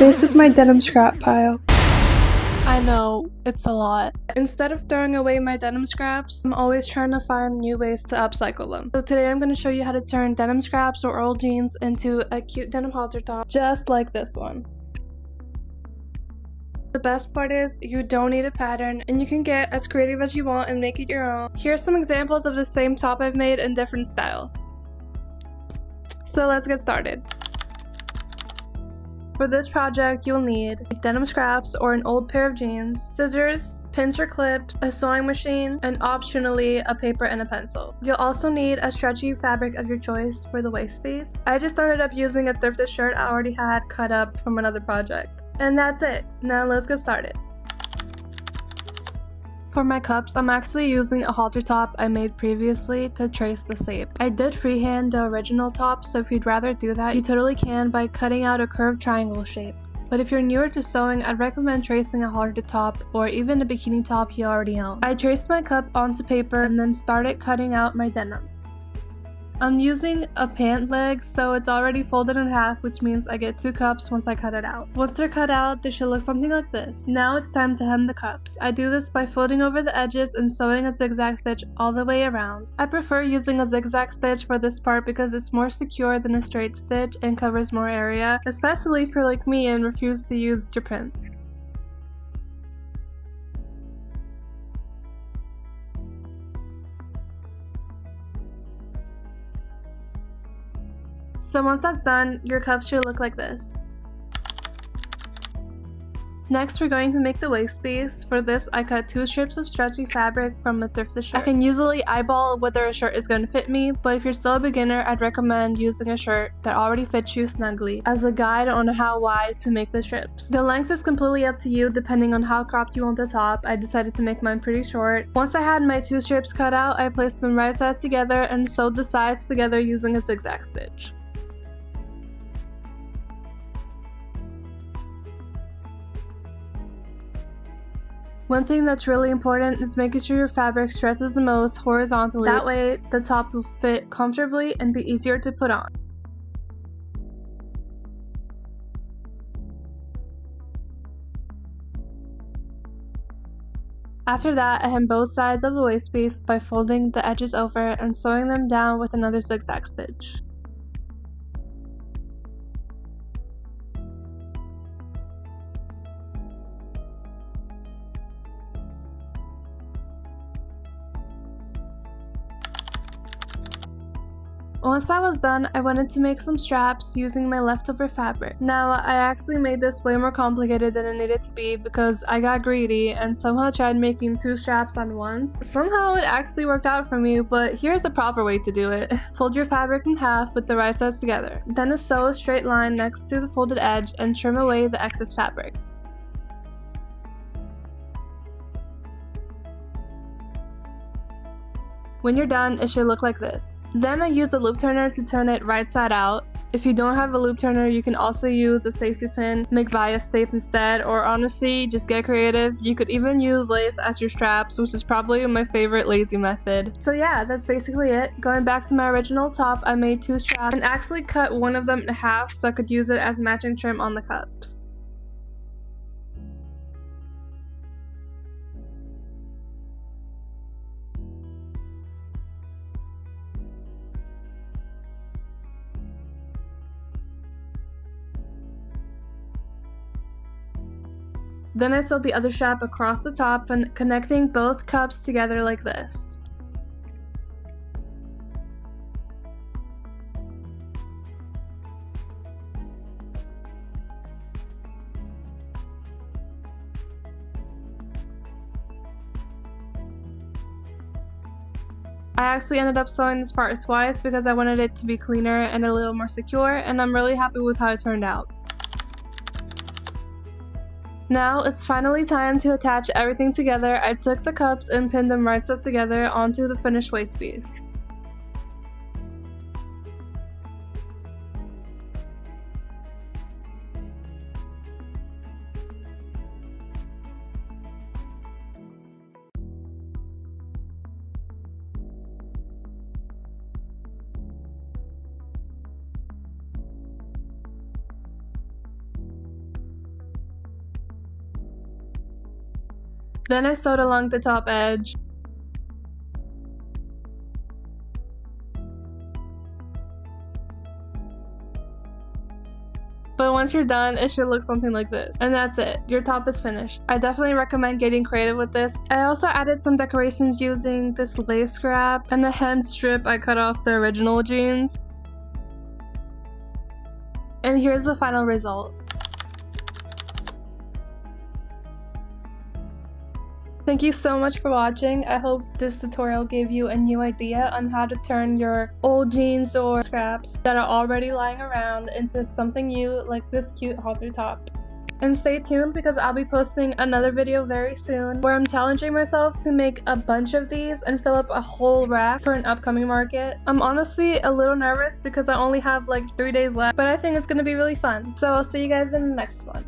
This is my denim scrap pile. I know, it's a lot. Instead of throwing away my denim scraps, I'm always trying to find new ways to upcycle them. So today I'm going to show you how to turn denim scraps or old jeans into a cute denim halter top, just like this one. The best part is you don't need a pattern and you can get as creative as you want and make it your own. Here are some examples of the same top I've made in different styles. So let's get started. For this project, you'll need denim scraps or an old pair of jeans, scissors, pins or clips, a sewing machine, and optionally a paper and a pencil. You'll also need a stretchy fabric of your choice for the waist piece. I just ended up using a thrifted shirt I already had cut up from another project. And that's it. Now let's get started. For my cups, I'm actually using a halter top I made previously to trace the shape. I did freehand the original top, so if you'd rather do that, you totally can by cutting out a curved triangle shape. But if you're newer to sewing, I'd recommend tracing a halter top or even a bikini top you already own. I traced my cup onto paper and then started cutting out my denim. I'm using a pant leg, so it's already folded in half, which means I get 2 cups once I cut it out. Once they're cut out, they should look something like this. Now it's time to hem the cups. I do this by folding over the edges and sewing a zigzag stitch all the way around. I prefer using a zigzag stitch for this part because it's more secure than a straight stitch and covers more area, especially if you're like me and refuse to use your prints. So once that's done, your cup should look like this. Next, we're going to make the waist piece. For this, I cut 2 strips of stretchy fabric from a thrifted shirt. I can usually eyeball whether a shirt is going to fit me, but if you're still a beginner, I'd recommend using a shirt that already fits you snugly as a guide on how wide to make the strips. The length is completely up to you depending on how cropped you want the top. I decided to make mine pretty short. Once I had my 2 strips cut out, I placed them right sides together and sewed the sides together using a zigzag stitch. One thing that's really important is making sure your fabric stretches the most horizontally. That way, the top will fit comfortably and be easier to put on. After that, I hem both sides of the waist piece by folding the edges over and sewing them down with another zigzag stitch. Once that was done, I wanted to make some straps using my leftover fabric. Now, I actually made this way more complicated than it needed to be because I got greedy and somehow tried making 2 straps on once. Somehow it actually worked out for me, but here's the proper way to do it. Fold your fabric in half with the right sides together. Then sew a straight line next to the folded edge and trim away the excess fabric. When you're done, it should look like this. Then I use a loop turner to turn it right side out. If you don't have a loop turner, you can also use a safety pin, make bias tape instead, or honestly, just get creative. You could even use lace as your straps, which is probably my favorite lazy method. So yeah, that's basically it. Going back to my original top, I made 2 straps and actually cut one of them in half so I could use it as matching trim on the cups. Then I sewed the other strap across the top and connecting both cups together like this. I actually ended up sewing this part twice because I wanted it to be cleaner and a little more secure, and I'm really happy with how it turned out. Now it's finally time to attach everything together. I took the cups and pinned them right sides together onto the finished waist piece. Then I sewed along the top edge. But once you're done, it should look something like this. And that's it. Your top is finished. I definitely recommend getting creative with this. I also added some decorations using this lace scrap and the hemmed strip I cut off the original jeans. And here's the final result. Thank you so much for watching. I hope this tutorial gave you a new idea on how to turn your old jeans or scraps that are already lying around into something new like this cute halter top. And stay tuned because I'll be posting another video very soon where I'm challenging myself to make a bunch of these and fill up a whole rack for an upcoming market. I'm honestly a little nervous because I only have like 3 days left, but I think it's gonna be really fun. So I'll see you guys in the next one.